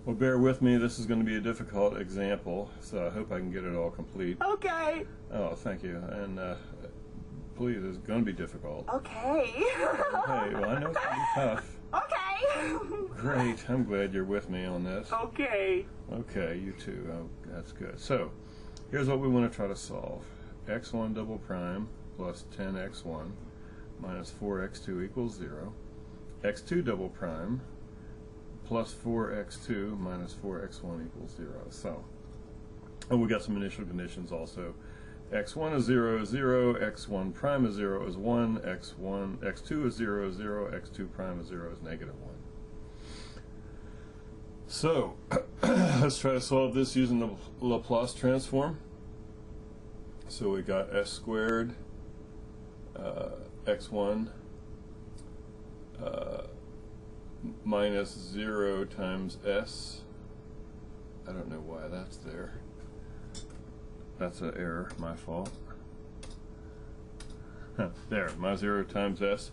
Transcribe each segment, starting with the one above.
Well, bear with me. This is going to be a difficult example, so I hope I can get it all complete. Okay. Oh, thank you. And please, it's going to be difficult. Okay. Hey, well, I know it's going to be tough. Okay. Great. I'm glad you're with me on this. Okay. Okay, you too. Oh, that's good. So, here's what we want to try to solve. x1 double prime plus 10x1 minus 4x2 equals 0. x2 double prime plus 4x2 minus 4x1 equals 0. So, and we got some initial conditions also. x1 is 0 is 0, x1 prime is 0 is 1, x2 is 0 is 0, x2 prime is 0 is negative 1. So, let's try to solve this using the Laplace transform. So we got s squared x1 minus 0 times s. I don't know why that's there. That's an error, my fault. There, my 0 times s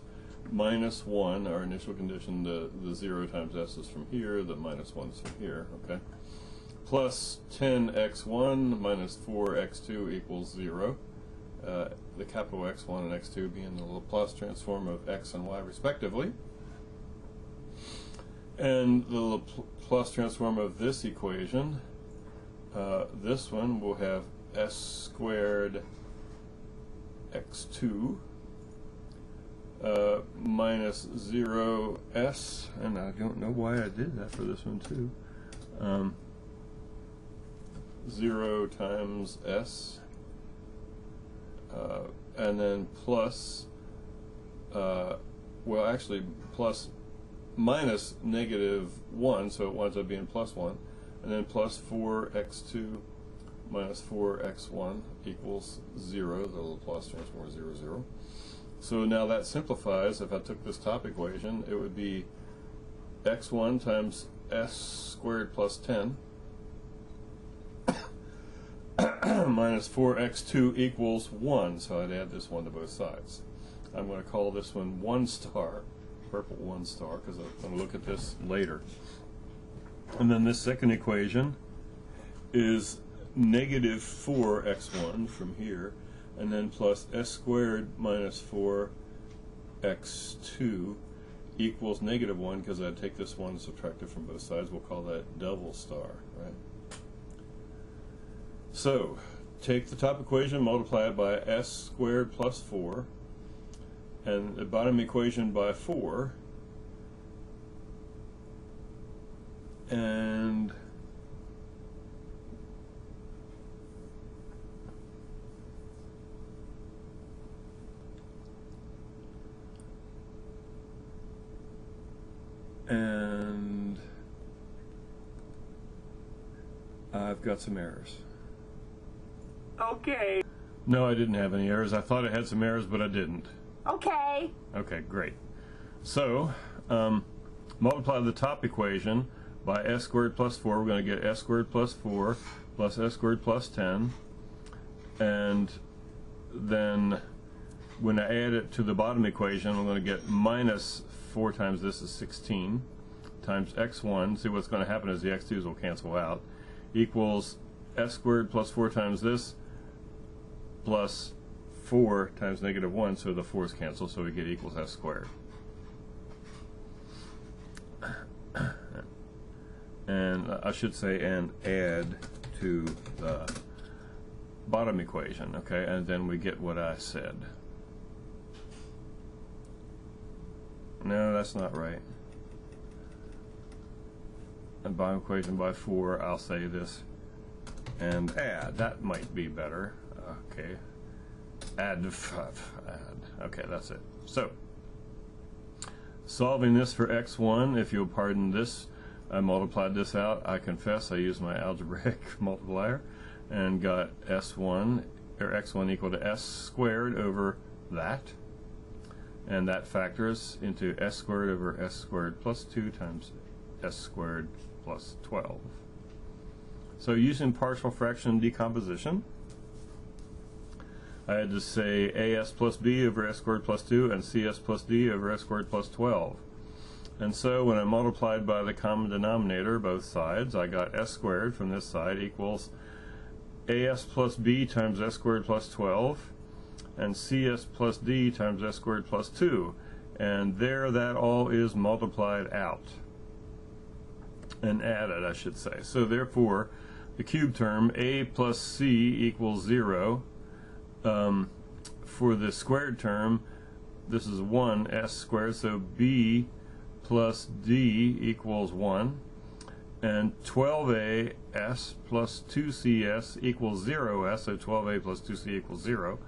minus 1, our initial condition, the 0 times s is from here, the minus 1 is from here, okay? Plus 10x1 minus 4x2 equals 0. The capital X1 and x2 being the Laplace transform of x and y respectively. And the Laplace transform of this equation, this one will have s squared x2 minus 0s, and I don't know why I did that for this one too. 0 times s, and then plus, well actually plus minus negative 1, so it winds up being plus 1, and then plus 4x2 minus 4x1 equals 0, the Laplace transform is 0, 0. So now that simplifies. If I took this top equation, it would be x1 times s squared plus 10 minus 4x2 equals 1, so I'd add this 1 to both sides. I'm going to call this one 1 star, purple 1 star, because I'm going to look at this later. And then this second equation is negative 4x1 from here, and then plus s squared minus 4x2 equals negative 1, because I'd take this 1 and subtract it from both sides. We'll call that double star, right? So, take the top equation, multiply it by s squared plus 4, and the bottom equation by 4, and I've got some errors. Okay. No, I didn't have any errors. I thought I had some errors, but I didn't. Okay. Okay, great. So, multiply the top equation by s squared plus 4. We're going to get s squared plus 4 plus s squared plus 10. And then when I add it to the bottom equation, I'm going to get minus 4 times this is 16 times x1. See, what's going to happen is the x2's will cancel out. Equals s squared plus 4 times this plus 4 times negative 1, so the 4's cancel, so we get equals s squared. And I should say, and add to the bottom equation, okay, and then we get what I said. No, that's not right. And bottom equation by 4, I'll say this, and add. That might be better. Okay. Add. Okay, that's it. So, solving this for x1, if you'll pardon this, I multiplied this out. I confess I used my algebraic multiplier and got s1, or x1 equal to s squared over that. And that factors into s squared over s squared plus 2 times s squared plus 12. So using partial fraction decomposition, I had to say as plus b over s squared plus 2 and cs plus d over s squared plus 12. And so when I multiplied by the common denominator, both sides, I got s squared from this side equals as plus b times s squared plus 12, and cs plus d times s squared plus 2. And there that all is multiplied out, and added, I should say. So therefore, the cube term, a plus c equals 0. For the squared term, this is 1, s squared, so b plus d equals 1, and 12a s plus 2cs equals 0s, so 12a plus 2c equals 0.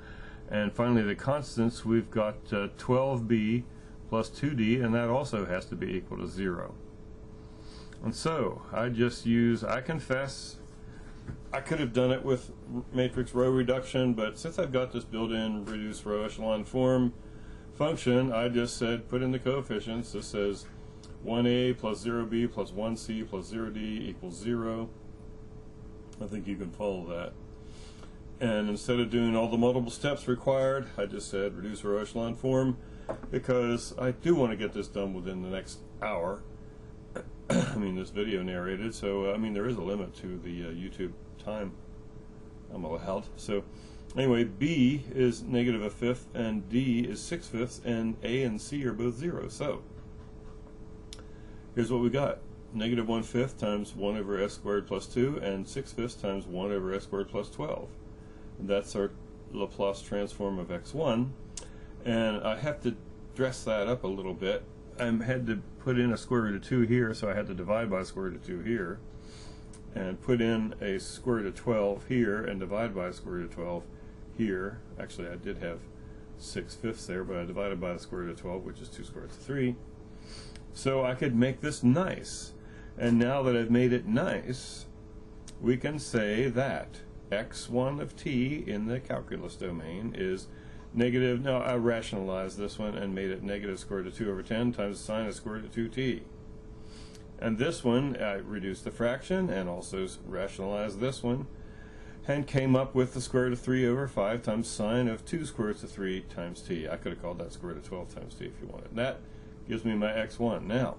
And finally the constants, we've got 12b plus 2d, and that also has to be equal to 0. And so I confess I could have done it with matrix row reduction, but since I've got this built-in reduced row echelon form function, I just said put in the coefficients. This says 1a plus 0b plus 1c plus 0d equals 0. I think you can follow that. And instead of doing all the multiple steps required, I just said reduce row echelon form, because I do want to get this done within the next hour. I mean, this video narrated, so I mean there is a limit to the YouTube time I'm allowed. So anyway, b is negative a fifth and d is 6/5, and a and c are both 0. So here's what we got: negative 1/5 times 1 over s squared plus 2, and 6/5 times 1 over s squared plus 12. And that's our Laplace transform of x1. And I have to dress that up a little bit. I had to put in a square root of 2 here, so I had to divide by a square root of 2 here, and put in a square root of 12 here, and divide by a square root of 12 here. Actually, I did have 6/5 there, but I divided by the square root of 12, which is 2 square root of 3. So I could make this nice. And now that I've made it nice, we can say that x1 of t in the calculus domain is negative. Now I rationalized this one and made it negative square root of 2 over 10 times the sine of square root of 2t. And this one, I reduced the fraction and also rationalized this one, and came up with the square root of 3 over 5 times sine of 2 square roots of 3 times t. I could have called that square root of 12 times t if you wanted. That gives me my x1. Now,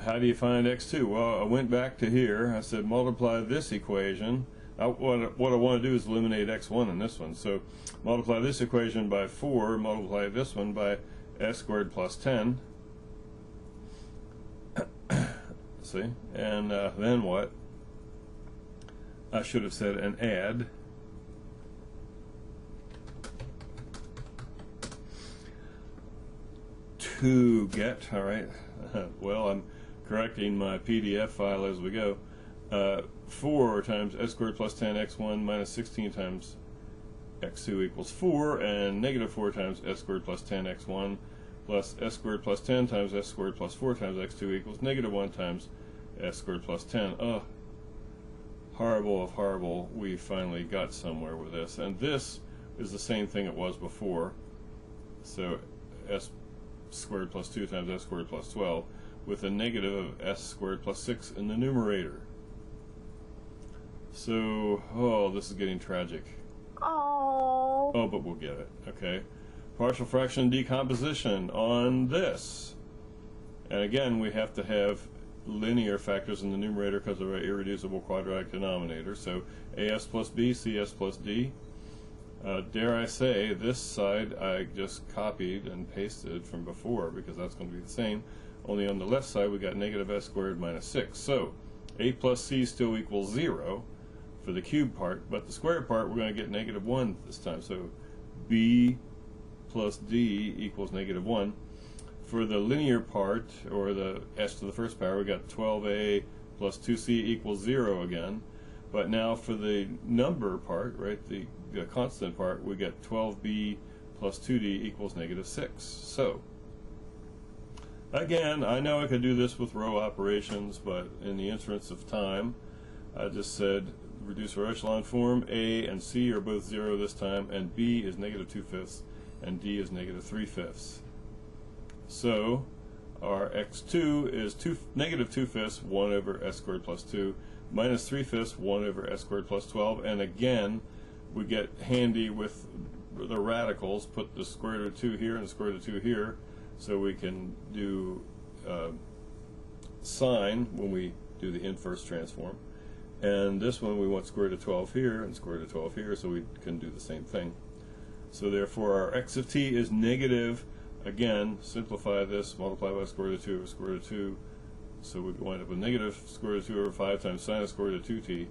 how do you find x2? Well, I went back to here. I said multiply this equation. What I want to do is eliminate x1 in this one. So multiply this equation by 4, multiply this one by s squared plus 10. See? And then what? I should have said an add. To get, all right. Well, I'm correcting my PDF file as we go. 4 times s squared plus 10 x1 minus 16 times x2 equals 4, and negative 4 times s squared plus 10 x1 plus s squared plus 10 times s squared plus 4 times x2 equals negative 1 times s squared plus 10. Horrible of horrible, we finally got somewhere with this. And this is the same thing it was before. So s squared plus 2 times s squared plus 12, with a negative of s squared plus 6 in the numerator. So, this is getting tragic. Oh, but we'll get it, okay? Partial fraction decomposition on this. And again, we have to have linear factors in the numerator because of our irreducible quadratic denominator. So, as plus b, cs plus d. Dare I say, this side I just copied and pasted from before because that's going to be the same. Only on the left side we got negative s squared minus 6. So, a plus c still equals 0 for the cube part, but the square part we're going to get negative 1 this time. So b plus d equals negative 1. For the linear part, or the s to the first power, we got 12a plus 2c equals 0 again. But now for the number part, right, the constant part, we get 12b plus 2d equals negative 6. So again, I know I could do this with row operations, but in the interest of time, I just said reduce row echelon form. A and c are both 0 this time, and b is negative 2/5 and d is negative 3/5. So our x2 is negative 2/5, 1 over s squared plus 2, minus 3/5, 1 over s squared plus 12, and again we get handy with the radicals, put the square root of 2 here and the square root of 2 here. So we can do sine when we do the inverse transform. And this one we want square root of 12 here and square root of 12 here, so we can do the same thing. So therefore our x of t is negative. Again, simplify this, multiply by square root of 2 over square root of 2. So we wind up with negative square root of 2 over 5 times sine of square root of 2t.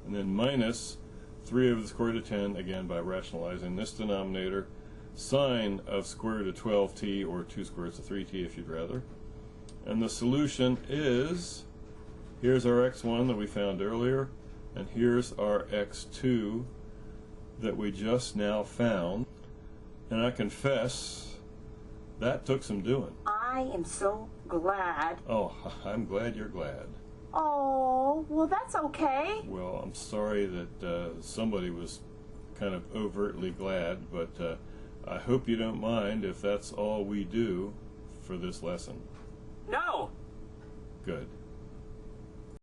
And then minus 3 over the square root of 10, again by rationalizing this denominator, sine of square root of 12t, or 2 square roots of 3t if you'd rather. And the solution is, here's our x1 that we found earlier, and here's our x2 that we just now found. And I confess, that took some doing. I am so glad. Oh, I'm glad you're glad. Oh, well, that's okay. Well, I'm sorry that somebody was kind of overtly glad, but I hope you don't mind if that's all we do for this lesson. No. Good.